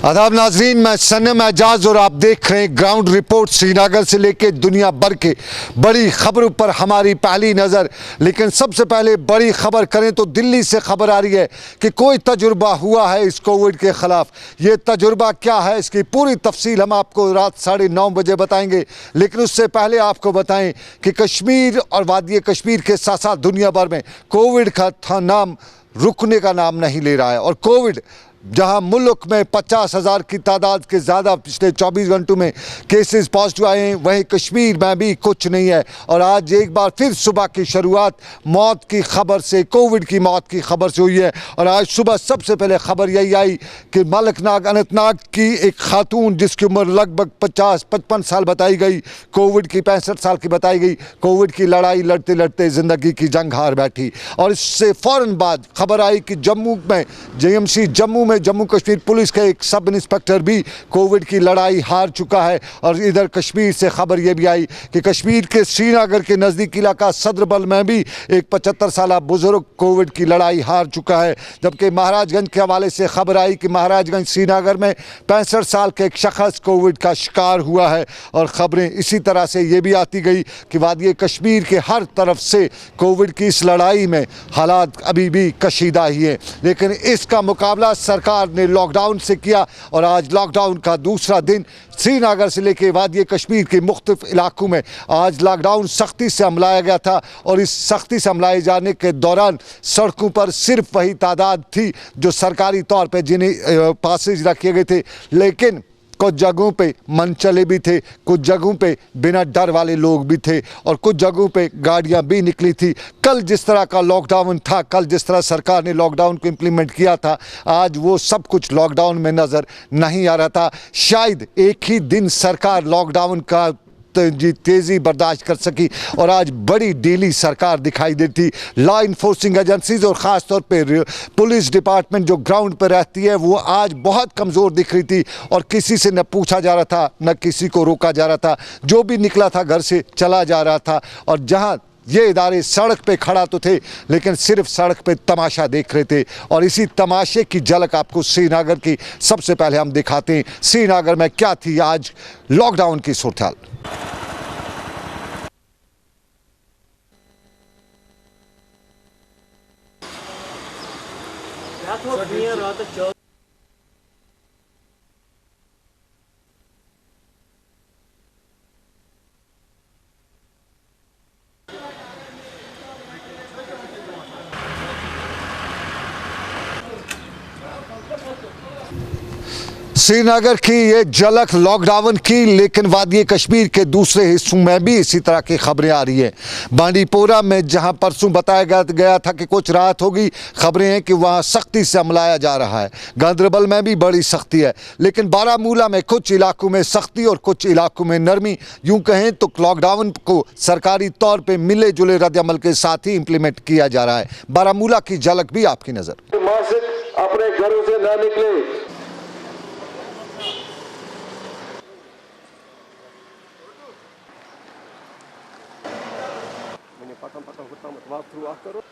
आदाब नाजरीन, मैं सनम एजाज और आप देख रहे हैं ग्राउंड रिपोर्ट। श्रीनगर से लेके दुनिया भर के बड़ी खबरों पर हमारी पहली नज़र। लेकिन सबसे पहले बड़ी खबर करें तो दिल्ली से खबर आ रही है कि कोई तजुर्बा हुआ है इस कोविड के ख़िलाफ़। ये तजुर्बा क्या है, इसकी पूरी तफसील हम आपको रात 9:30 बजे बताएंगे। लेकिन उससे पहले आपको बताएं कि कश्मीर और वादी कश्मीर के साथ साथ दुनिया भर में कोविड का नाम रुकने का नाम नहीं ले रहा है। और कोविड जहां मुल्क में 50,000 की तादाद के ज़्यादा पिछले 24 घंटों में केसेस पॉजिटिव आए हैं, वहीं कश्मीर में भी कुछ नहीं है। और आज एक बार फिर सुबह की शुरुआत मौत की खबर से, कोविड की मौत की खबर से हुई है। और आज सुबह सबसे पहले खबर यही आई कि मलकनाग अनंतनाग की एक खातून जिसकी उम्र लगभग 50-55 साल बताई गई, कोविड की 65 साल की बताई गई, कोविड की लड़ाई लड़ते लड़ते ज़िंदगी की जंग हार बैठी। और इससे फ़ौरन बाद खबर आई कि जम्मू में JMC जम्मू कश्मीर पुलिस का एक सब इंस्पेक्टर भी कोविड की लड़ाई हार चुका है। और इधर कश्मीर से खबर यह भी आई कि कश्मीर के श्रीनगर के नज़दीक इलाका सदरबल में भी एक 75 साल बुजुर्ग कोविड की लड़ाई हार चुका है। जबकि महाराजगंज के हवाले से खबर आई कि महाराजगंज श्रीनगर में 65 साल के एक शख्स कोविड का शिकार हुआ है। और ख़बरें इसी तरह से ये भी आती गई कि वादी कश्मीर के हर तरफ से कोविड की इस लड़ाई में हालात अभी भी कशीदा ही है। लेकिन इसका मुकाबला सरकार ने लॉकडाउन से किया। और आज लॉकडाउन का दूसरा दिन श्रीनगर से लेकर वादी कश्मीर के मुख्तलिफ इलाकों में आज लॉकडाउन सख्ती से अमलाया गया था। और इस सख्ती से अमलाए जाने के दौरान सड़कों पर सिर्फ वही तादाद थी जो सरकारी तौर पर जिन्हें पासेज रखे गए थे। लेकिन कुछ जगहों पे मनचले भी थे, कुछ जगहों पे बिना डर वाले लोग भी थे, और कुछ जगहों पे गाड़ियां भी निकली थी। कल जिस तरह का लॉकडाउन था, कल जिस तरह सरकार ने लॉकडाउन को इम्प्लीमेंट किया था, आज वो सब कुछ लॉकडाउन में नज़र नहीं आ रहा था। शायद एक ही दिन सरकार लॉकडाउन का तेज़ी बर्दाश्त कर सकी। और आज बड़ी ढीली सरकार दिखाई देती। लॉ इन्फोर्सिंग एजेंसीज और ख़ास तौर पे पुलिस डिपार्टमेंट जो ग्राउंड पर रहती है वो आज बहुत कमज़ोर दिख रही थी। और किसी से न पूछा जा रहा था, न किसी को रोका जा रहा था, जो भी निकला था घर से चला जा रहा था। और जहाँ ये इदारे सड़क पे खड़ा तो थे, लेकिन सिर्फ सड़क पे तमाशा देख रहे थे। और इसी तमाशे की झलक आपको श्रीनगर की सबसे पहले हम दिखाते हैं। श्रीनगर में क्या थी आज लॉकडाउन की सूरत-ए-हाल। श्रीनगर की ये झलक लॉकडाउन की, लेकिन वादी कश्मीर के दूसरे हिस्सों में भी इसी तरह की खबरें आ रही हैं। बांडीपोरा में जहां परसों बताया गया था कि कुछ राहत होगी, खबरें हैं कि वहां सख्ती से अमलाया जा रहा है। गांदरबल में भी बड़ी सख्ती है, लेकिन बारामूला में कुछ इलाकों में सख्ती और कुछ इलाकों में नरमी। यूँ कहें तो लॉकडाउन को सरकारी तौर पर मिले जुले रद्द-ए-अमल के साथ ही इम्प्लीमेंट किया जा रहा है। बारामूला की झलक भी आपकी नज़र। मासिक अपने घरों से न निकले। Patang hutang waktu akar.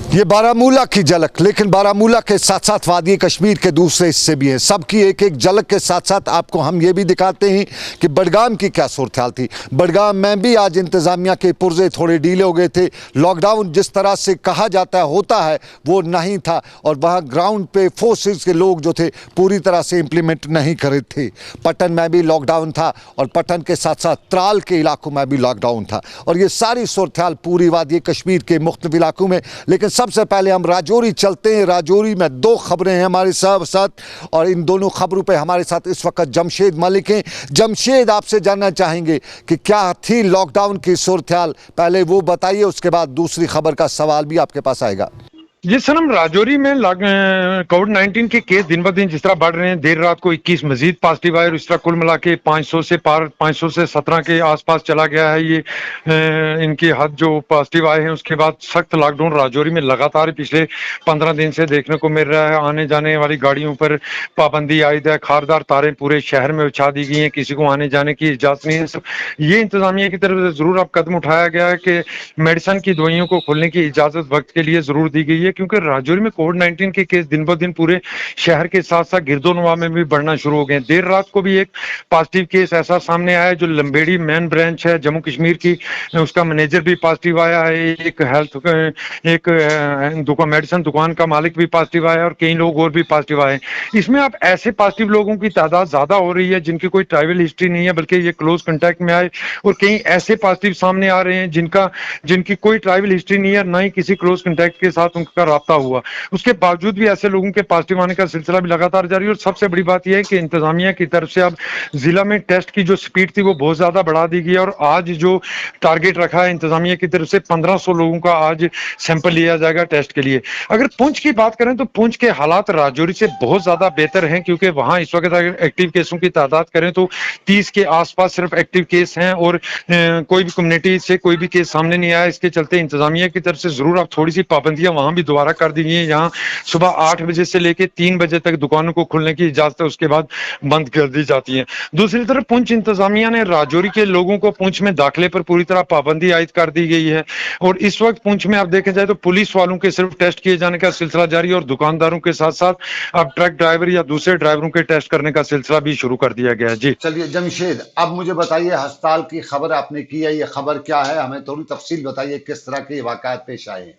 ये बारामूला की झलक, लेकिन बारामूला के साथ साथ वादी कश्मीर के दूसरे हिस्से भी हैं। सबकी एक एक झलक के साथ साथ आपको हम ये भी दिखाते हैं कि बडगाम की क्या सूरत-ए-हाल थी। बडगाम में भी आज इंतज़ामिया के पुर्जे थोड़े ढीले हो गए थे। लॉकडाउन जिस तरह से कहा जाता है होता है वो नहीं था। और वहाँ ग्राउंड पे फोर्सेस के लोग जो थे पूरी तरह से इम्प्लीमेंट नहीं कर रहे थे। पटन में भी लॉकडाउन था, और पटन के साथ साथ त्राल के इलाकों में भी लॉकडाउन था। और ये सारी सूरत-ए-हाल पूरी वादी कश्मीर के मुख्तलिफ इलाकों में। लेकिन सबसे पहले हम राजौरी चलते हैं। राजौरी में दो खबरें हैं हमारे साथ, और इन दोनों खबरों पे हमारे साथ इस वक्त जमशेद मलिक हैं। जमशेद, आपसे जानना चाहेंगे कि क्या थी लॉकडाउन की सूरत-ए-हाल, पहले वो बताइए, उसके बाद दूसरी खबर का सवाल भी आपके पास आएगा। जी सनम, राजौरी में कोविड-19 के केस दिन ब दिन जिस तरह बढ़ रहे हैं, देर रात को 21 मजीद पॉजिटिव आए और इस तरह कुल मिला के 500 से पार 500 से 17 के आसपास चला गया है। ये इनकी हद जो पॉजिटिव आए हैं, उसके बाद सख्त लॉकडाउन राजौरी में लगातार पिछले 15 दिन से देखने को मिल रहा है। आने जाने वाली गाड़ियों पर पाबंदी आयद है, खारदार तारें पूरे शहर में बिछा दी गई हैं, किसी को आने जाने की इजाजत नहीं है। ये इंतजामिया की तरफ से जरूर अब कदम उठाया गया है कि मेडिसिन की दवाइयों को खोलने की इजाजत वक्त के लिए जरूर दी गई है, क्योंकि राजौरी में कोविड-19 के केस दिन ब दिन पूरे शहर के साथ साथ गिरदोनवा में भी बढ़ना शुरू हो गए। देर रात को भी एक पॉजिटिव केस ऐसा सामने आया है जो लंबेड़ी मेन ब्रांच है जम्मू कश्मीर की, उसका मैनेजर भी पॉजिटिव आया है, एक दुकान मेडिसिन दुकान का मालिक भी पॉजिटिव आया और कई लोग और भी पॉजिटिव आए। इसमें अब ऐसे पॉजिटिव लोगों की तादाद ज्यादा हो रही है जिनकी कोई ट्रैवल हिस्ट्री नहीं है, बल्कि ये क्लोज कांटेक्ट में आए, और कई ऐसे पॉजिटिव सामने आ रहे हैं जिनकी कोई ट्रैवल हिस्ट्री नहीं है, ना ही किसी क्लोज कांटेक्ट के साथ उनका राब्ता हुआ। उसके बावजूद भी ऐसे लोगों के पॉजिटिव आने का सिलसिला भी लगातार जारी है। और सबसे बड़ी बात यह है कि इंतजामिया की तरफ से अब जिला में टेस्ट की जो स्पीड थी वो बहुत ज्यादा बढ़ा दी गई है, और आज जो टारगेट रखा है इंतजामिया की तरफ से 1500 लोगों का आज सैंपल लिया जाएगा टेस्ट के लिए। अगर पुंछ की बात करें तो पुंछ के हालात राजौरी से बहुत ज्यादा बेहतर हैं, क्योंकि वहां इस वक्त अगर एक्टिव केसों की तादाद करें तो 30 के आसपास सिर्फ एक्टिव केस हैं, और कोई भी कम्युनिटी से कोई भी केस सामने नहीं आया। इसके चलते इंतजामिया की तरफ से जरूर अब थोड़ी सी पाबंदियां वहां भी दोबारा कर दी गई है। यहाँ सुबह 8 बजे से लेकर 3 बजे तक दुकानों को खुलने की इजाजत है, उसके बाद बंद कर दी जाती है। दूसरी तरफ पुंछ इंतजामिया ने राजौरी के लोगों को पुंछ में दाखिले पर पूरी तरह पाबंदी आयद कर दी गई है, और इस वक्त पुंछ में आप देखे जाए तो पुलिस वालों के सिर्फ टेस्ट किए जाने का सिलसिला जारी है, और दुकानदारों के साथ साथ अब ट्रक ड्राइवर या दूसरे ड्राइवरों के टेस्ट करने का सिलसिला भी शुरू कर दिया गया है। जी चलिए जमशेद, अब मुझे बताइए, अस्पताल की खबर आपने की है, ये खबर क्या है, हमें थोड़ी तफसील बताइए, किस तरह के वाकयात पेश आए हैं।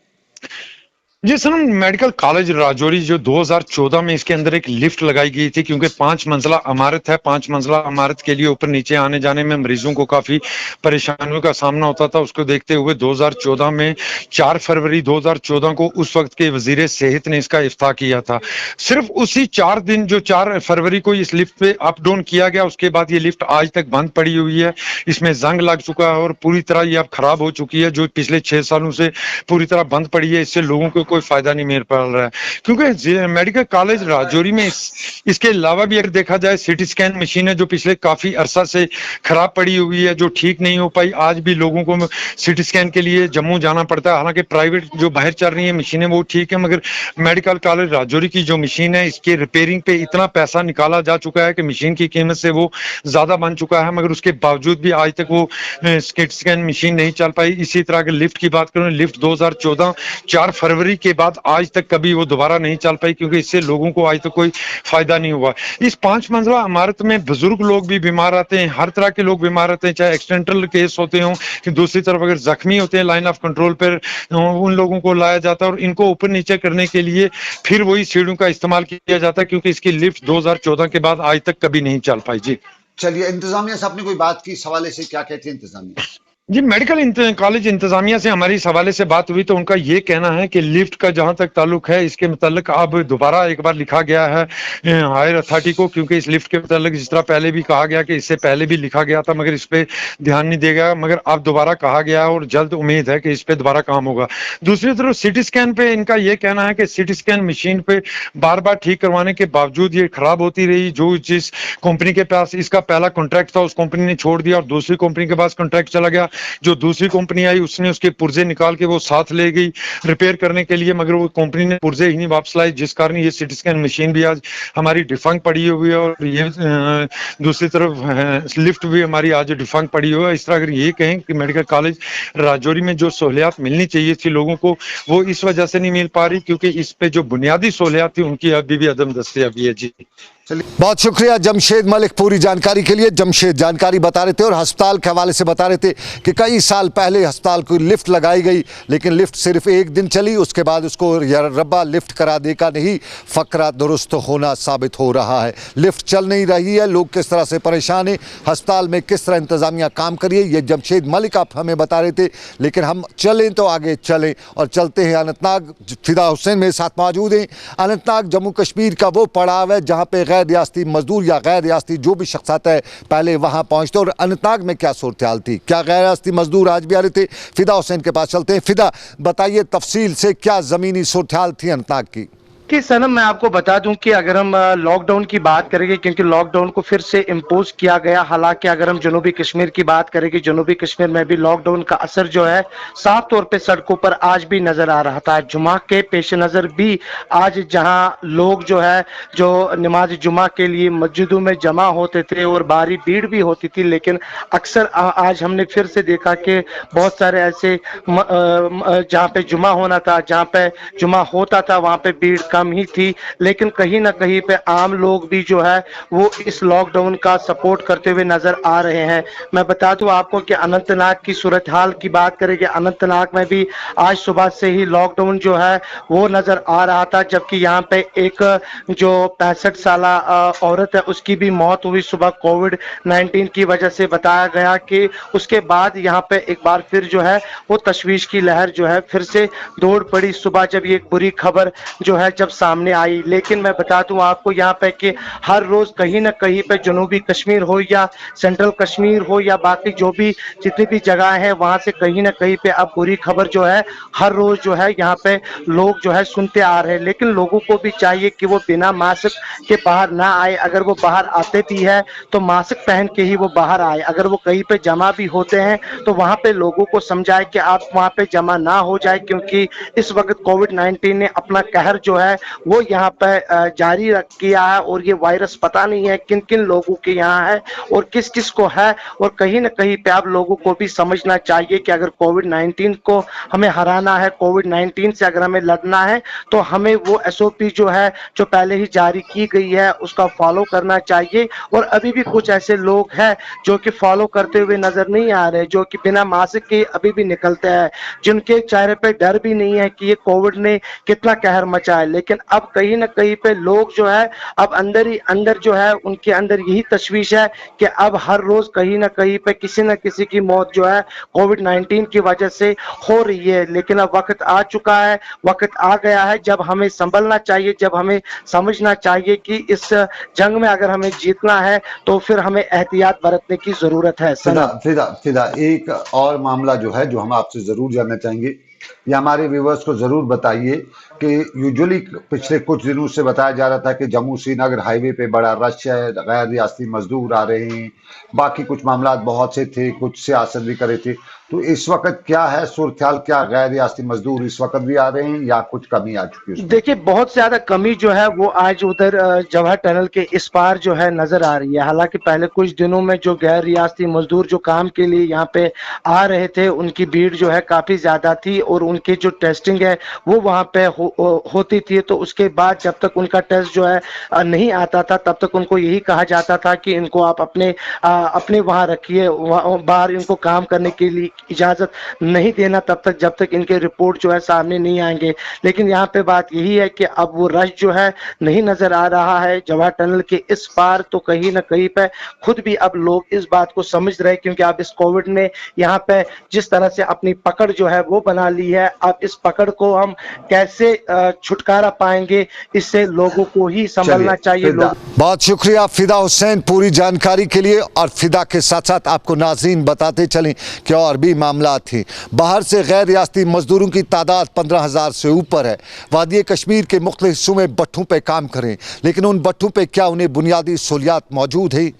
जी सर, मेडिकल कॉलेज राजौरी जो 2014 में इसके अंदर एक लिफ्ट लगाई गई थी, क्योंकि 5 मंजिला इमारत है, 5 मंजिला इमारत के लिए ऊपर नीचे आने जाने में मरीजों को काफी परेशानियों का सामना होता था। उसको देखते हुए 2014 में 4 फरवरी 2014 को उस वक्त के वजीर सेहत ने इसका इफ्ताह किया था। सिर्फ उसी 4 दिन, जो 4 फरवरी को इस लिफ्ट पे अप डाउन किया गया, उसके बाद ये लिफ्ट आज तक बंद पड़ी हुई है। इसमें जंग लग चुका है और पूरी तरह ये अब खराब हो चुकी है, जो पिछले 6 सालों से पूरी तरह बंद पड़ी है। इससे लोगों को कोई फायदा नहीं मिल पा रहा है, क्योंकि मेडिकल कॉलेज राजौरी में इसके अलावा भी अगर देखा जाए सिटी स्कैन मशीन है जो पिछले काफी अरसा से खराब पड़ी हुई है, जो ठीक नहीं हो पाई। आज भी लोगों को सिटी स्कैन के लिए जम्मू जाना पड़ता है। हालांकि प्राइवेट जो बाहर चल रही है मशीनें वो ठीक है, मगर मेडिकल कॉलेज राजौरी की जो मशीन है, इसके रिपेयरिंग पे इतना पैसा निकाला जा चुका है कि मशीन की कीमत से वो ज्यादा बन चुका है, मगर उसके बावजूद भी आज तक वो सिटी स्कैन मशीन नहीं चल पाई। इसी तरह अगर लिफ्ट की बात करें, लिफ्ट 2014 4 फरवरी के बाद आज तक कभी वो दोबारा नहीं चल पाई, क्योंकि इससे लोगों को आज तक कोई फायदा नहीं हुआ। इस 5 मंजिला इमारत में बुजुर्ग लोग भी बीमार आते हैं, हर तरह के लोग बीमार आते हैं, चाहे एक्सीडेंटल केस होते हों कि दूसरी तरफ अगर जख्मी होते हैं लाइन ऑफ कंट्रोल पर, उन लोगों को लाया जाता है और इनको ऊपर नीचे करने के लिए फिर वही सीढ़ियों का इस्तेमाल किया जाता है, क्योंकि इसकी लिफ्ट 2014 के बाद आज तक कभी नहीं चल पाई। जी चलिए, इंतजामिया से आपने कोई बात की, इस हवाले से क्या कहती है इंतजामिया? जी, मेडिकल कॉलेज इंतजामिया से हमारी इस हवाले से बात हुई तो उनका ये कहना है कि लिफ्ट का जहां तक ताल्लुक है, इसके मुताल्लिक अब दोबारा एक बार लिखा गया है हायर अथॉरिटी को, क्योंकि इस लिफ्ट के मुताल्लिक जिस तरह पहले भी कहा गया कि इससे पहले भी लिखा गया था, मगर इस पे ध्यान नहीं देगा, मगर अब दोबारा कहा गया है और जल्द उम्मीद है कि इस पे दोबारा काम होगा। दूसरी तरफ सिटी स्कैन पे इनका ये कहना है कि सिटी स्कैन मशीन पे बार बार ठीक करवाने के बावजूद ये खराब होती रही। जिस कंपनी के पास इसका पहला कॉन्ट्रैक्ट था उस कंपनी ने छोड़ दिया और दूसरी कंपनी के पास कॉन्ट्रैक्ट चला गया। जो दूसरी कंपनी आई उसने उसके पुर्जे निकाल के वो साथ ले गई रिपेयर करने के लिए, मगर वो कंपनी ने पुर्जे ही नहीं वापस लाए, जिस कारण ये सिटी स्कैन मशीन भी आज हमारी डिफंक्ट पड़ी हुई है और ये दूसरी तरफ लिफ्ट भी हमारी आज डिफंक्ट पड़ी हुई है। इस तरह अगर ये कहें कि मेडिकल कॉलेज राजौरी में जो सहूलियात मिलनी चाहिए थी लोगों को, वो इस वजह से नहीं मिल पा रही क्योंकि इस पे जो बुनियादी सहूलियात थी उनकी अभी भी अदम दस्तयाबी है। जी बहुत शुक्रिया जमशेद मलिक पूरी जानकारी के लिए। जमशेद जानकारी बता रहे थे और अस्पताल के हवाले से बता रहे थे कि कई साल पहले अस्पताल को लिफ्ट लगाई गई, लेकिन लिफ्ट सिर्फ एक दिन चली, उसके बाद उसको रब्बा लिफ्ट करा दे का नहीं, फकरा दुरुस्त होना साबित हो रहा है। लिफ्ट चल नहीं रही है, लोग किस तरह से परेशान हैं, अस्पताल में किस तरह इंतजामिया काम करिए, ये जमशेद मलिक आप हमें बता रहे थे। लेकिन हम चलें तो आगे चलें और चलते हैं अनंतनाग। फिदा हुसैन मेरे साथ मौजूद हैं। अनंतनाग जम्मू कश्मीर का वो पड़ाव है जहाँ पे गैर रियासती मजदूर या गैर रियासती जो भी शख्सात है पहले वहाँ पहुँचते और अनंतनाग में क्या सूरत हाल थी, क्या गैर रियासती मजदूर आज भी आ रहे थे। फिदा हुसैन के पास चलते हैं। फिदा, बताइए तफसील से क्या ज़मीनी सूरत हाल थी अनंतनाग की। कि सनम मैं आपको बता दूं कि अगर हम लॉकडाउन की बात करेंगे, क्योंकि लॉकडाउन को फिर से इम्पोज किया गया, हालांकि अगर हम जनूबी कश्मीर की बात करेंगे, जनूबी कश्मीर में भी लॉकडाउन का असर जो है साफ तौर पे सड़कों पर आज भी नजर आ रहा था। जुमा के पेश नजर भी आज जहां लोग जो है जो नमाज जुमा के लिए मस्जिदों में जमा होते थे और भारी भीड़ भी होती थी, लेकिन अक्सर आज हमने फिर से देखा कि बहुत सारे ऐसे जहाँ पे जुमा होना था, जहाँ पे जुमा होता था वहां पे भीड़ कम ही थी, लेकिन कहीं ना कहीं पे आम लोग भी जो है वो इस लॉकडाउन का सपोर्ट करते हुए नजर आ रहे हैं। मैं बता दूं आपको कि अनंतनाग की सूरत हाल की बात करेंगे, अनंतनाग में भी आज सुबह से ही लॉकडाउन जो है वो नजर आ रहा था, जबकि यहाँ पे एक जो 65 साल औरत है उसकी भी मौत हुई सुबह कोविड-19 की वजह से। बताया गया कि उसके बाद यहाँ पे एक बार फिर जो है वो तशवीश की लहर जो है फिर से दौड़ पड़ी सुबह, जब ये एक बुरी खबर जो है जब सामने आई। लेकिन मैं बता दूं आपको यहाँ पे कि हर रोज कहीं ना कहीं पे जनूबी कश्मीर हो या सेंट्रल कश्मीर हो या बाकी जो भी जितनी भी जगह है वहां से कहीं ना कहीं पे अब बुरी खबर जो है हर रोज जो है यहाँ पे लोग जो है सुनते आ रहे हैं। लेकिन लोगों को भी चाहिए कि वो बिना मास्क के बाहर ना आए, अगर वो बाहर आते भी है तो मास्क पहन के ही वो बाहर आए। अगर वो कहीं पे जमा भी होते हैं तो वहां पे लोगों को समझाए कि आप वहां पे जमा ना हो जाए, क्योंकि इस वक्त कोविड-19 ने अपना कहर जो है वो यहाँ पे जारी रख किया है और ये वायरस पता नहीं है किन किन लोगों के यहाँ है और किस किस को है। और कहीं ना कहीं पे आप लोगों को भी समझना चाहिए कि अगर कोविड-19 को हमें हराना है, कोविड-19 से अगर हमें लड़ना है तो हमें वो एसओपी जो है जो पहले ही जारी की गई है उसका फॉलो करना चाहिए। और अभी भी कुछ ऐसे लोग हैं जो कि फॉलो करते हुए नजर नहीं आ रहे, जो कि बिना मास्क के अभी भी निकलते हैं, जिनके चेहरे पे डर भी नहीं है कि ये कोविड ने कितना कहर मचा है। लेकिन अब कहीं ना कहीं पे लोग जो है अब अंदर ही अंदर जो है उनके अंदर यही तशवीश है कि अब हर रोज कहीं ना कहीं पे किसी न किसी की मौत जो है कोविड-19 की वजह से हो रही है। लेकिन अब वक्त आ चुका है, वक्त आ गया है जब हमें संभलना चाहिए, जब हमें समझना चाहिए कि इस जंग में अगर हमें जीतना है तो फिर हमें एहतियात बरतने की जरूरत है। फिदा, एक और मामला जो है जो हम आपसे जरूर जानना चाहेंगे, ये हमारे व्यूवर्स को जरूर बताइए कि यूजुअली पिछले कुछ दिनों से बताया जा रहा था कि जम्मू श्रीनगर हाईवे पे बड़ा रश है, गैर रियासती मजदूर आ रहे हैं, बाकी कुछ मामला बहुत से थे, कुछ सियासत भी करे थे, तो इस वक्त क्या है सूरत हाल, क्या गैर रियासती मजदूर इस वक्त भी आ रहे हैं या कुछ कमी आ चुकी है? देखिए बहुत ज्यादा कमी जो है वो आज उधर जवाहर टनल के इस पार जो है नजर आ रही है। हालांकि पहले कुछ दिनों में जो गैर रियासती मजदूर जो काम के लिए यहाँ पे आ रहे थे उनकी भीड़ जो है काफी ज्यादा थी और उनकी जो टेस्टिंग है वो वहाँ पे होती थी। तो उसके बाद जब तक उनका टेस्ट जो है नहीं आता था तब तक उनको यही कहा जाता था कि इनको आप अपने वहाँ रखिए, बाहर इनको काम करने के लिए इजाजत नहीं देना तब तक जब तक इनके रिपोर्ट जो है सामने नहीं आएंगे। लेकिन यहाँ पे बात यही है कि अब वो रश जो है नहीं नजर आ रहा है जवाहर टनल के इस पार, तो कहीं ना कहीं पे खुद भी अब लोग इस बात को समझ रहे हैं, क्योंकि अब इस कोविड ने यहाँ पे जिस तरह से अपनी पकड़ जो है वो बना ली है, अब इस पकड़ को हम कैसे छुटकारा पाएंगे इससे लोगों को ही संभलना चाहिए। बहुत शुक्रिया फिदा हुसैन पूरी जानकारी के लिए। और फिदा के साथ साथ आपको नाज़रीन बताते चलें कि और भी मामला थे। बाहर से गैर रियासती मजदूरों की तादाद 15,000 से ऊपर है। वादी कश्मीर के मुख्तलिफ हिस्सों में भट्ठों पे काम करें, लेकिन उन भट्ठों पे क्या उन्हें बुनियादी सहूलियात मौजूद है?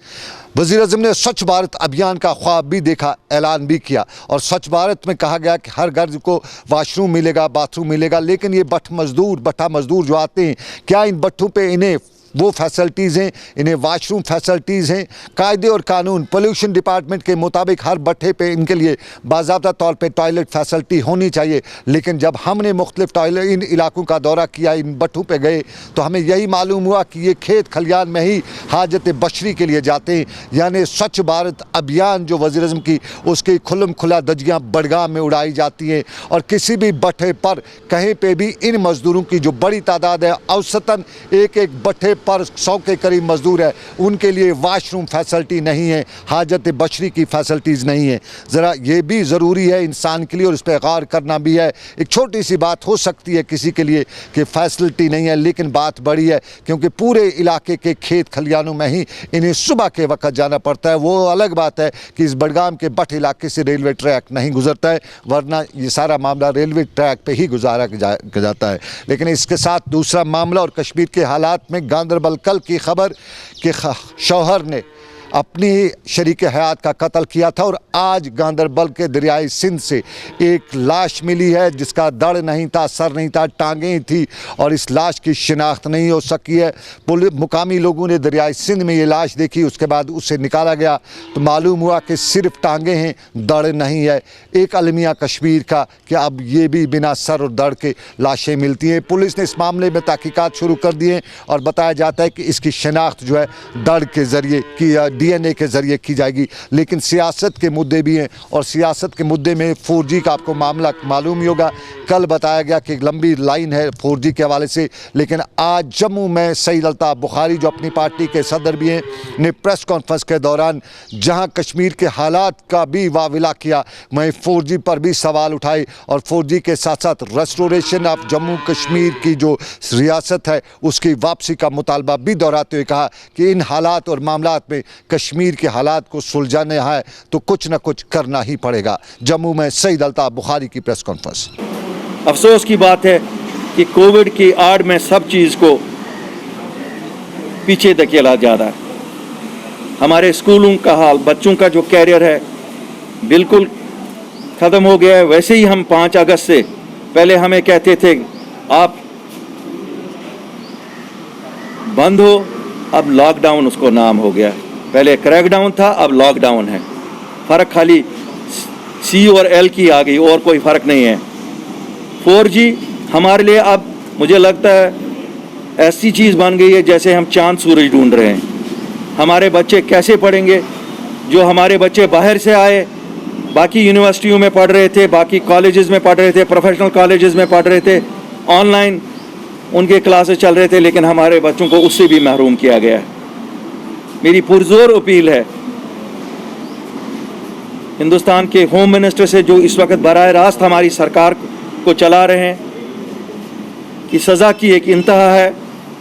वज़ीर-ए-आज़म ने स्वच्छ भारत अभियान का ख्वाब भी देखा, ऐलान भी किया और स्वच्छ भारत में कहा गया कि हर घर को वाशरूम मिलेगा, बाथरूम मिलेगा। लेकिन ये भट्ठा मजदूर जो आते हैं, क्या इन भट्ठों पे इन्हें वो फैसिलिटीज़ हैं, इन्हें वाशरूम फैसिलिटीज़ हैं? कायदे और कानून पोल्यूशन डिपार्टमेंट के मुताबिक हर भट्ठे पे इनके लिए बाज़ाब्ता तौर पे टॉयलेट फैसिलिटी होनी चाहिए। लेकिन जब हमने मुख्तलिफ टॉयलेट इन इलाकों का दौरा किया, इन भट्ठों पे गए, तो हमें यही मालूम हुआ कि ये खेत खलियान में ही हाजत बशरी के लिए जाते हैं। यानी स्वच्छ भारत अभियान जो वज़ीर-ए-आज़म की, उसकी खुल्लम खुला दजियाँ बड़गाम में उड़ाई जाती हैं और किसी भी भट्ठे पर कहीं पर भी इन मज़दूरों की जो बड़ी तादाद है, औसतन एक भट्ठे पर 100 के करीब मजदूर है, उनके लिए वाशरूम फैसिलिटी नहीं है, हाजत बशरी की फैसिलिटीज़ नहीं है। ज़रा ये भी ज़रूरी है इंसान के लिए और इस पर गौर करना भी है। एक छोटी सी बात हो सकती है किसी के लिए कि फैसिलिटी नहीं है, लेकिन बात बड़ी है क्योंकि पूरे इलाके के खेत खलियानों में ही इन्हें सुबह के वक्त जाना पड़ता है। वो अलग बात है कि इस बडगाम के बट इलाके से रेलवे ट्रैक नहीं गुजरता है, वरना ये सारा मामला रेलवे ट्रैक पे ही गुजारा जाता है। लेकिन इसके साथ दूसरा मामला और कश्मीर के हालात में गांदरबल कल की खबर कि शौहर ने अपनी शरीक हयात का कत्ल किया था और आज गांदरबल के दरियाई सिंध से एक लाश मिली है जिसका दड़ नहीं था, सर नहीं था, टांगें ही थी और इस लाश की शिनाख्त नहीं हो सकी है। मुकामी लोगों ने दरियाई सिंध में ये लाश देखी, उसके बाद उसे निकाला गया तो मालूम हुआ कि सिर्फ टांगें हैं, दड़ नहीं है। एक अलमिया कश्मीर का कि अब ये भी बिना सर और दड़ के लाशें मिलती हैं। पुलिस ने इस मामले में तहकीकात शुरू कर दी हैं और बताया जाता है कि इसकी शिनाख्त जो है दड़ के ज़रिए की, DNA के ज़रिए की जाएगी। लेकिन सियासत के मुद्दे भी हैं और सियासत के मुद्दे में 4G का आपको मामला मालूम ही होगा। कल बताया गया कि एक लंबी लाइन है 4G के हवाले से, लेकिन आज जम्मू में सईद अल्ताफ़ बुखारी जो अपनी पार्टी के सदर भी हैं ने प्रेस कॉन्फ्रेंस के दौरान जहां कश्मीर के हालात का भी वाविला किया, वहीं 4G पर भी सवाल उठाए और 4G के साथ साथ रेस्टोरेशन ऑफ जम्मू कश्मीर की जो रियासत है उसकी वापसी का मुतालबा भी दोहराते हुए कहा कि इन हालात और मामलात में कश्मीर के हालात को सुलझाना है तो कुछ न कुछ करना ही पड़ेगा। जम्मू में सईद अल्ताफ़ बुखारी की प्रेस कॉन्फ्रेंस। अफसोस की बात है कि कोविड की आड़ में सब चीज़ को पीछे धकेला जा रहा है। हमारे स्कूलों का हाल, बच्चों का जो कैरियर है बिल्कुल ख़त्म हो गया है। वैसे ही हम 5 अगस्त से पहले हमें कहते थे आप बंद हो, अब लॉकडाउन उसको नाम हो गया। पहले क्रैकडाउन था, अब लॉकडाउन है। फ़र्क खाली C और L की आ गई और कोई फ़र्क नहीं है। 4G हमारे लिए अब मुझे लगता है ऐसी चीज़ बन गई है जैसे हम चांद सूरज ढूंढ रहे हैं। हमारे बच्चे कैसे पढ़ेंगे? जो हमारे बच्चे बाहर से आए, बाकी यूनिवर्सिटियों में पढ़ रहे थे, बाकी कॉलेजेस में पढ़ रहे थे, प्रोफेशनल कॉलेजेस में पढ़ रहे थे, ऑनलाइन उनके क्लासेस चल रहे थे, लेकिन हमारे बच्चों को उससे भी महरूम किया गया है। मेरी पुरजोर अपील है हिंदुस्तान के होम मिनिस्टर से जो इस वक्त बराह रास्त हमारी सरकार को चला रहे हैं कि सज़ा की एक इंतहा है,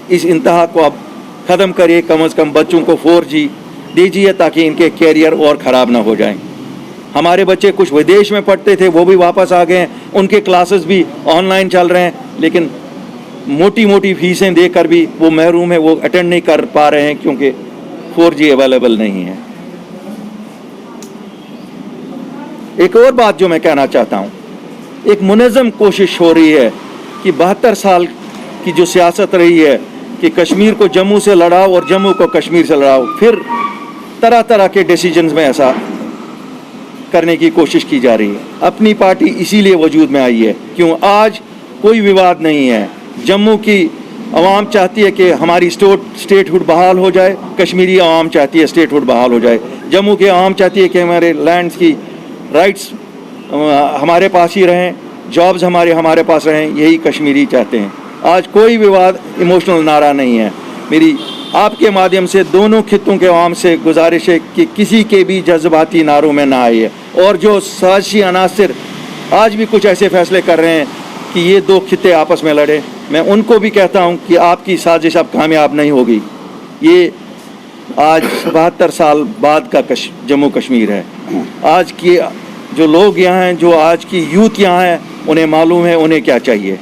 इस इंतहा को अब ख़त्म करिए। कम से कम बच्चों को 4G दीजिए ताकि इनके कैरियर और ख़राब ना हो जाएं। हमारे बच्चे कुछ विदेश में पढ़ते थे, वो भी वापस आ गए हैं, उनके क्लासेस भी ऑनलाइन चल रहे हैं, लेकिन मोटी मोटी फीसें देकर भी वो महरूम है, वो अटेंड नहीं कर पा रहे हैं क्योंकि 4G अवेलेबल नहीं है। एक और बात जो मैं कहना चाहता हूँ, एक मुनज़्ज़म कोशिश हो रही है कि 72 साल की जो सियासत रही है कि कश्मीर को जम्मू से लड़ाओ और जम्मू को कश्मीर से लड़ाओ, फिर तरह तरह के डिसीजंस में ऐसा करने की कोशिश की जा रही है। अपनी पार्टी इसीलिए वजूद में आई है क्यों आज कोई विवाद नहीं है। जम्मू की अवाम चाहती है कि हमारी स्टेटहुड बहाल हो जाए, कश्मीरी अवाम चाहती है स्टेटहुड बहाल हो जाए, जम्मू की अवाम चाहती है कि हमारे लैंड्स की राइट्स हमारे पास ही रहें, जॉब्स हमारे पास रहें, यही कश्मीरी चाहते हैं। आज कोई विवाद इमोशनल नारा नहीं है। मेरी आपके माध्यम से दोनों खित्तों के अवाम से गुजारिश है कि किसी के भी जज्बाती नारों में ना आइए, और जो साजिशी अनासिर आज भी कुछ ऐसे फैसले कर रहे हैं कि ये दो खित्ते आपस में लड़े, मैं उनको भी कहता हूं कि आपकी साजिश अब कामयाब नहीं होगी। ये आज 72 साल बाद का जम्मू कश्मीर है। आज की जो लोग यहाँ हैं, जो आज की यूथ यहाँ है, उन्हें मालूम है उन्हें क्या चाहिए।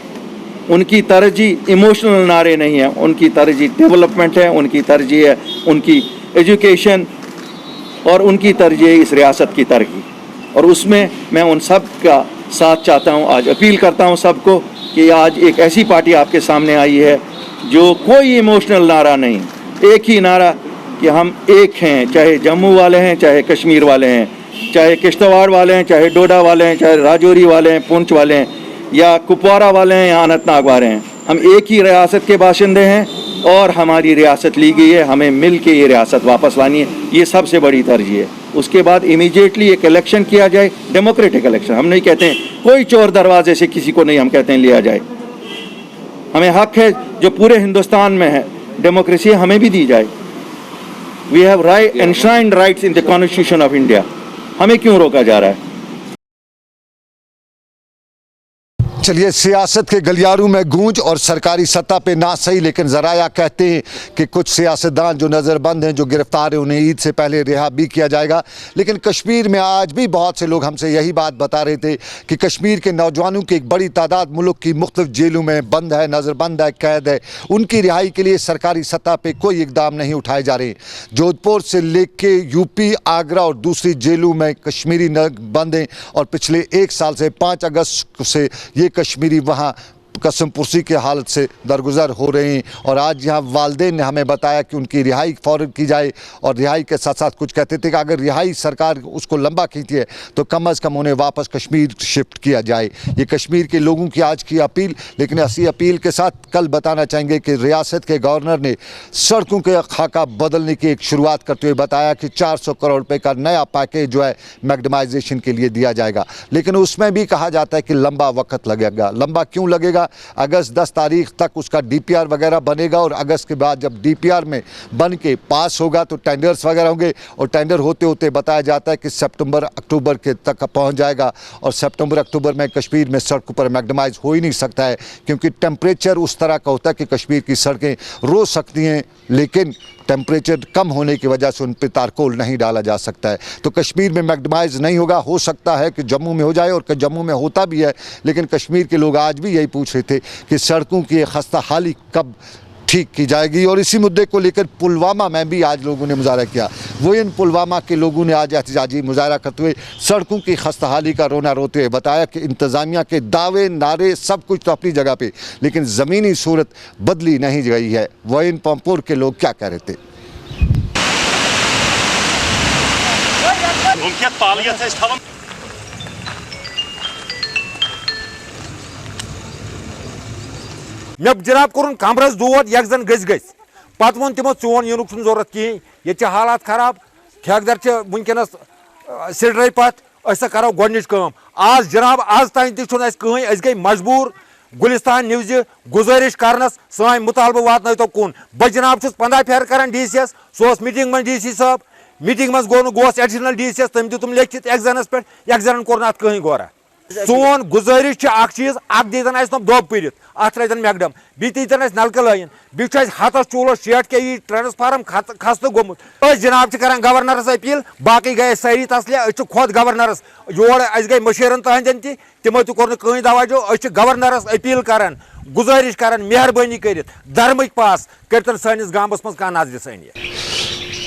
उनकी तरजीह इमोशनल नारे नहीं है, उनकी तरजीह डेवलपमेंट है, उनकी तरजीह है उनकी एजुकेशन, और उनकी तरजीह इस रियासत की तरक्की। और उसमें मैं उन सब का साथ चाहता हूँ। आज अपील करता हूँ सबको कि आज एक ऐसी पार्टी आपके सामने आई है जो कोई इमोशनल नारा नहीं, एक ही नारा कि हम एक हैं, चाहे जम्मू वाले हैं, चाहे कश्मीर वाले हैं, चाहे किश्तवाड़ वाले हैं, चाहे डोडा वाले हैं, चाहे राजौरी वाले हैं, पुंछ वाले हैं, या कुपवारा वाले हैं, या अनंतनाग वाले हैं। हम एक ही रियासत के बाशिंदे हैं और हमारी रियासत ली गई है, हमें मिल के ये रियासत वापस लानी है। ये सबसे बड़ी तरजीह है। उसके बाद इमीडिएटली एक इलेक्शन किया जाए, डेमोक्रेटिक इलेक्शन। हम नहीं कहते हैं कोई चोर दरवाजे से किसी को नहीं, हम कहते हैं लिया जाए। हमें हक है जो पूरे हिंदुस्तान में है डेमोक्रेसी हमें भी दी जाए। We have right enshrined rights in the constitution of India. हमें क्यों रोका जा रहा है? चलिए, सियासत के गलियारों में गूंज और सरकारी सत्ता पे ना सही, लेकिन ज़राया कहते हैं कि कुछ सियासतदान जो नज़रबंद हैं, जो गिरफ्तार हैं, उन्हें ईद से पहले रिहा भी किया जाएगा। लेकिन कश्मीर में आज भी बहुत से लोग हमसे यही बात बता रहे थे कि कश्मीर के नौजवानों की एक बड़ी तादाद मुल्क की मुख्तलिफ जेलों में बंद है, नज़रबंद है, कैद है। उनकी रिहाई के लिए सरकारी सत्ता पर कोई इकदाम नहीं उठाए जा रहे। जोधपुर से लेके यूपी, आगरा और दूसरी जेलों में कश्मीरी बंद हैं और पिछले 1 साल से 5 अगस्त से ये कश्मीरी वहाँ कसम पुर्सी के हालत से दरगुजर हो रहे हैं। और आज यहाँ वालिदैन ने हमें बताया कि उनकी रिहाई फ़ौरन की जाए, और रिहाई के साथ साथ कुछ कहते थे कि अगर रिहाई सरकार उसको लंबा खींचती है तो कम अज़ कम उन्हें वापस कश्मीर शिफ्ट किया जाए। ये कश्मीर के लोगों की आज की अपील। लेकिन इसी अपील के साथ कल बताना चाहेंगे कि रियासत के गवर्नर ने सड़कों के खाका बदलने की एक शुरुआत करते हुए बताया कि 400 करोड़ रुपये का नया पैकेज जो है मैग्डमाइजेशन के लिए दिया जाएगा। लेकिन उसमें भी कहा जाता है कि लंबा वक्त लगेगा। लंबा क्यों लगेगा? अगस्त 10 तारीख तक उसका डीपीआर वगैरह बनेगा, और अगस्त के बाद जब डीपीआर में बन के पास होगा तो टेंडर्स वगैरह होंगे, और टेंडर होते होते बताया जाता है कि सितंबर अक्टूबर के तक पहुंच जाएगा। और सितंबर अक्टूबर में कश्मीर में सड़कों पर मैग्डमाइज हो ही नहीं सकता है, क्योंकि टेम्परेचर उस तरह का होता है कि कश्मीर की सड़कें रो सकती हैं, लेकिन टेम्परेचर कम होने की वजह से उन पर तारकोल नहीं डाला जा सकता है। तो कश्मीर में मैग्डमाइज नहीं होगा। हो सकता है कि जम्मू में हो जाए, और जम्मू में होता भी है। लेकिन कश्मीर के लोग आज भी यही पूछ रहे थे कि सड़कों की खस्ता हाली कब ठीक की जाएगी। और इसी मुद्दे को लेकर पुलवामा में भी आज लोगों ने मुजाहरा किया। वो इन पुलवामा के लोगों ने आज एहतजाजी मुजाहरा करते हुए सड़कों की खस्ताहाली का रोना रोते हुए बताया कि इंतज़ामिया के दावे नारे सब कुछ तो अपनी जगह पे, लेकिन ज़मीनी सूरत बदली नहीं गई है। वो इन पंपोर के लोग क्या कह रहे थे? मे जनाब कोर कमरस दोद यक जन गज पत वो तमो चोन यून जरूरत कहें, ये हालात खराब, ठेकेदार वनकस सिडरे पत करो गोच कम। आज जनाब आज तान तह गई मजबूर गुलिस्तान न्यूज गुजारिश करनस सान मुतालबा वात तो कुन। बह जनाब 15 फेर कर डी सी सो मीटिंग में डी सी साहब मीटिंग में गोस एडिशनल डी सी तम दितुम लिखित एक जनस पे, एक जनन कोर अत कहीं गौरा। सोन गुजारिश अख चीज अख दीतन तुम दोब पित अत रतन मैगडम बी दीतन नलक लाइन बह हतस चूलो शेट के यी ट्रांसफार्म खस्त गोमुत। जनाब कर गवर्नरस अपील, बाकी गए सारी तसलिया खुद गवर्नरस योर गई मशीरन तहदन तमो तोर कहीं तवज्जो। गवर्नरस अपील कर गुजारिश कर मेहरबानी कर धर्मिक पास कर सानिस गामस मज कह नजर सानी।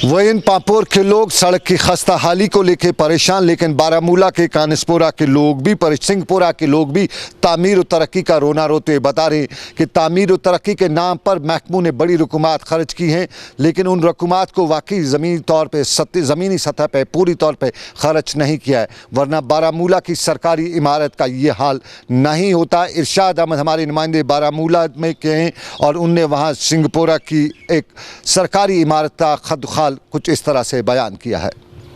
वहीं पापोर के लोग सड़क की खस्ता हाली को लेकर परेशान, लेकिन बारामूला के कानसपोरा के लोग भी, सिंहपुरा के लोग भी तामीर और तरक्की का रोना रोते हुए बता रहे हैं कि तामीर और तरक्की के नाम पर महकमू ने बड़ी रकूमात खर्च की हैं, लेकिन उन रकूमात को वाकई ज़मीनी तौर पर ज़मीनी सतह पर पूरी तौर पर खर्च नहीं किया है, वरना बारामूला की सरकारी इमारत का ये हाल नहीं होता। इरशाद अहमद हमारे नुमाइंदे बारामूला में के हैं, और उनने वहाँ सिंहपुरा की एक सरकारी इमारत का खदखाल कुछ इस तरह से बयान किया है।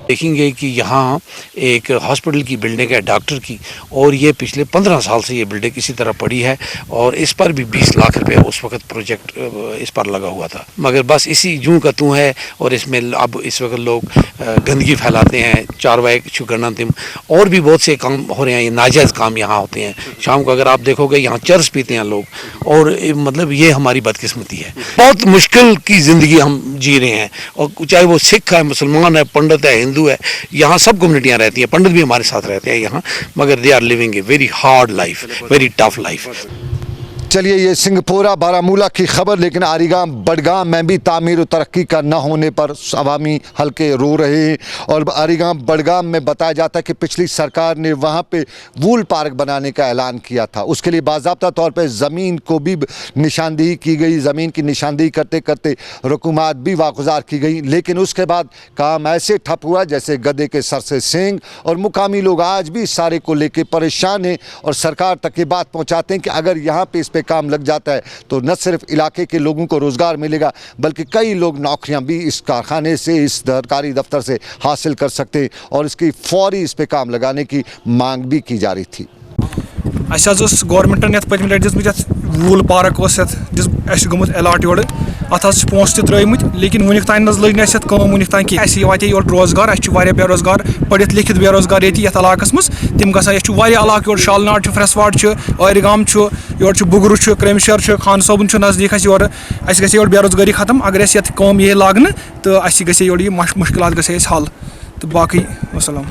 देखेंगे कि यहाँ एक हॉस्पिटल की बिल्डिंग है डॉक्टर की, और ये पिछले 15 साल से ये बिल्डिंग इसी तरह पड़ी है, और इस पर भी 20 लाख रुपए उस वक्त प्रोजेक्ट इस पर लगा हुआ था, मगर बस इसी जूं का तू है। और इसमें अब इस वक्त लोग गंदगी फैलाते हैं, चारवाई छुगरना तिम और भी बहुत से काम हो रहे हैं। ये नाजायज़ काम यहाँ होते हैं। शाम को अगर आप देखोगे यहाँ चर्च पीते हैं लोग, और मतलब ये हमारी बदकिस्मती है। बहुत मुश्किल की ज़िंदगी हम जी रहे हैं, और चाहे वो सिख है, मुसलमान है, पंडित है, हिंदू है, यहाँ सब कम्युनिटियाँ रहती हैं। पंडित भी हमारे साथ रहते हैं यहाँ, मगर they are living a very hard life, very tough life. चलिए, ये सिंहपुरा बारामूला की खबर। लेकिन आरीगाम बडगाम में भी तामीर और तरक्की का न होने पर अवामी हल्के रो रहे हैं, और आरीगाम बडगाम में बताया जाता है कि पिछली सरकार ने वहाँ पे वूल पार्क बनाने का ऐलान किया था। उसके लिए बाज़ाब्ता तौर पे ज़मीन को भी निशानदेही की गई, ज़मीन की निशानदेही करते करते रकूमात भी वागुजार की गई, लेकिन उसके बाद काम ऐसे ठप हुआ जैसे गधे के सर से सींग। और मुकामी लोग आज भी इस सारे को लेकर परेशान हैं, और सरकार तक ये बात पहुँचाते हैं कि अगर यहाँ पर इस पर काम लग जाता है तो न सिर्फ इलाके के लोगों को रोजगार मिलेगा, बल्कि कई लोग नौकरियां भी इस कारखाने से, इस सरकारी दफ्तर से हासिल कर सकते हैं, और इसकी फौरी इस पे काम लगाने की मांग भी की जा रही थी। गवर्नमेंटन पत्म लटि वूल पार्क गोमुत एलाट योर अत पोस त्रिमुत लेकिन वुनिक तान लग वुनिक तान कह वाते योर रोजगार अ बेरोजगार पढ़ित लिखित बेरोजगार ये इलाकस मज तम गसा इलाक योर शालनाट फ्रेसवाड़ आरगाम योर बुगरू क्रमशर खान सोबन नज़दीक योर योर बेरोजगारी खत्म अगर ये लागन तो योर मुश्किल गए हल तो बाकी वसलाम।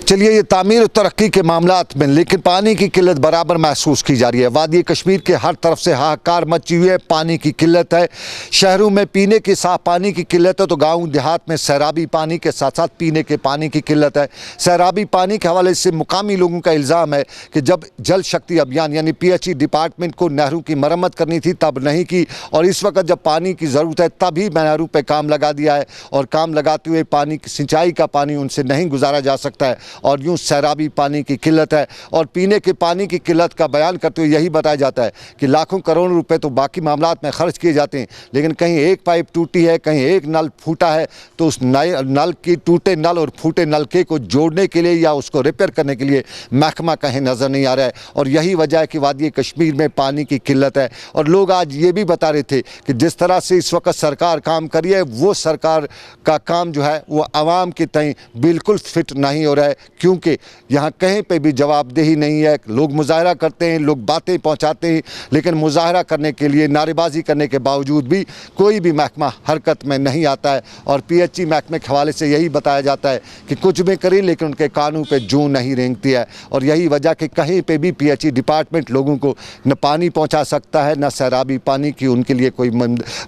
चलिए ये तामीर और तरक्की के मामलात में लेकिन पानी की किल्लत बराबर महसूस की जा रही है। वादी कश्मीर के हर तरफ से हाहाकार मची हुई है, पानी की किल्लत है। शहरों में पीने के साफ पानी की किल्लत है तो गांव देहात में सैराबी पानी के साथ साथ पीने के पानी की किल्लत है। सैराबी पानी के हवाले से मुकामी लोगों का इल्ज़ाम है कि जब जल शक्ति अभियान यानी PHE डिपार्टमेंट को नहरों की मरम्मत करनी थी तब नहीं की, और इस वक्त जब पानी की ज़रूरत है तभी नहरों पर काम लगा दिया है, और काम लगाते हुए पानी की सिंचाई का पानी उनसे नहीं गुजारा जा सकता है, और यूँ सैराबी पानी की किल्लत है। और पीने के पानी की किल्लत का बयान करते हुए यही बताया जाता है कि लाखों करोड़ रुपए तो बाकी मामलात में खर्च किए जाते हैं, लेकिन कहीं एक पाइप टूटी है, कहीं एक नल फूटा है तो उस नल की टूटे नल और फूटे नलके को जोड़ने के लिए या उसको रिपेयर करने के लिए महकमा कहीं नज़र नहीं आ रहा है। और यही वजह है कि वादी कश्मीर में पानी की किल्लत है। और लोग आज ये भी बता रहे थे कि जिस तरह से इस वक्त सरकार काम कर रही है वो सरकार का काम जो है वो आवाम के तय बिल्कुल फिट नहीं हो रहा है, क्योंकि यहाँ कहीं पे भी जवाबदेही नहीं है। लोग मुजाहरा करते हैं, लोग बातें पहुँचाते हैं, लेकिन मुजाहरा करने के लिए नारेबाजी करने के बावजूद भी कोई भी महकमा हरकत में नहीं आता है। और PHE महकमे के हवाले से यही बताया जाता है कि कुछ भी करें लेकिन उनके कानून पे जूं नहीं रेंगती है। और यही वजह कि कहीं पे भी PHE डिपार्टमेंट लोगों को न पानी पहुँचा सकता है, न सैराबी पानी की उनके लिए कोई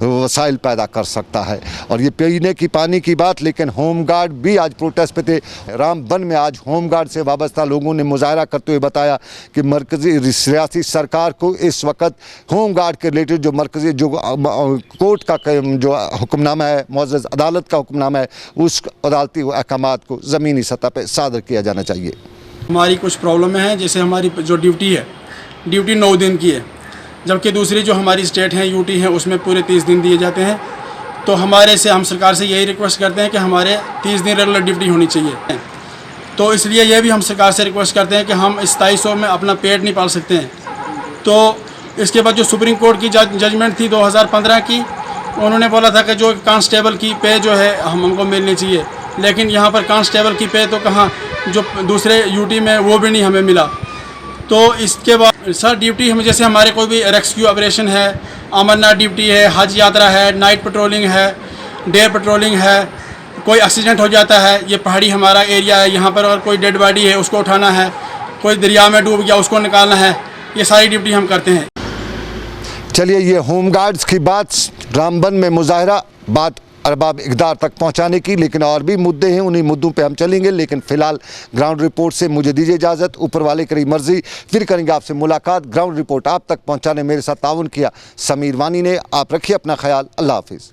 वसाइल पैदा कर सकता है। और ये पीने की पानी की बात, लेकिन होमगार्ड भी आज प्रोटेस्ट पे थे। रामबन में आज होमगार्ड से वाबस्ता लोगों ने मुजाहरा करते हुए बताया कि मरकजी रियासती सरकार को इस वक्त होमगार्ड के रिलेटेड जो मरकजी जो कोर्ट का जो हुक्मनामा है, मुअज़्ज़ज़ अदालत का हुक्मनामा है, उस अदालती अहकामात को ज़मीनी सतह पर सादर किया जाना चाहिए। हमारी कुछ प्रॉब्लम है, जैसे हमारी जो ड्यूटी है, ड्यूटी 9 दिन की है, जबकि दूसरी जो हमारी स्टेट है UT है उसमें पूरे 30 दिन दिए जाते हैं। तो हमारे से हम सरकार से यही रिक्वेस्ट करते हैं कि हमारे 30 दिन रेगुलर ड्यूटी होनी चाहिए। तो इसलिए ये भी हम सरकार से रिक्वेस्ट करते हैं कि हम इस 2700 में अपना पेट नहीं पाल सकते हैं। तो इसके बाद जो सुप्रीम कोर्ट की जजमेंट थी 2015 की, उन्होंने बोला था कि जो कांस्टेबल की पे जो है हमको मिलनी चाहिए, लेकिन यहाँ पर कांस्टेबल की पे तो कहाँ, जो दूसरे UT में वो भी नहीं हमें मिला। तो इसके बाद सर ड्यूटी हम जैसे हमारे कोई भी रेस्क्यू ऑपरेशन है, अमरनाथ ड्यूटी है, हज यात्रा है, नाइट पेट्रोलिंग है, डे पेट्रोलिंग है, कोई एक्सीडेंट हो जाता है, ये पहाड़ी हमारा एरिया है, यहाँ पर अगर कोई डेड बॉडी है उसको उठाना है, कोई दरिया में डूब गया उसको निकालना है, ये सारी ड्यूटी हम करते हैं। चलिए ये होमगार्ड्स की बात, रामबन में मुजाहरा, बात अरबाब इक़दार तक पहुंचाने की, लेकिन और भी मुद्दे हैं, उन्हीं मुद्दों पे हम चलेंगे। लेकिन फ़िलहाल ग्राउंड रिपोर्ट से मुझे दीजिए इजाज़त, ऊपर वाले की मर्ज़ी, फिर करेंगे आपसे मुलाकात। ग्राउंड रिपोर्ट आप तक पहुंचाने मेरे साथ ताउन किया समीर वानी ने। आप रखिए अपना ख्याल, अल्लाह हाफिज़।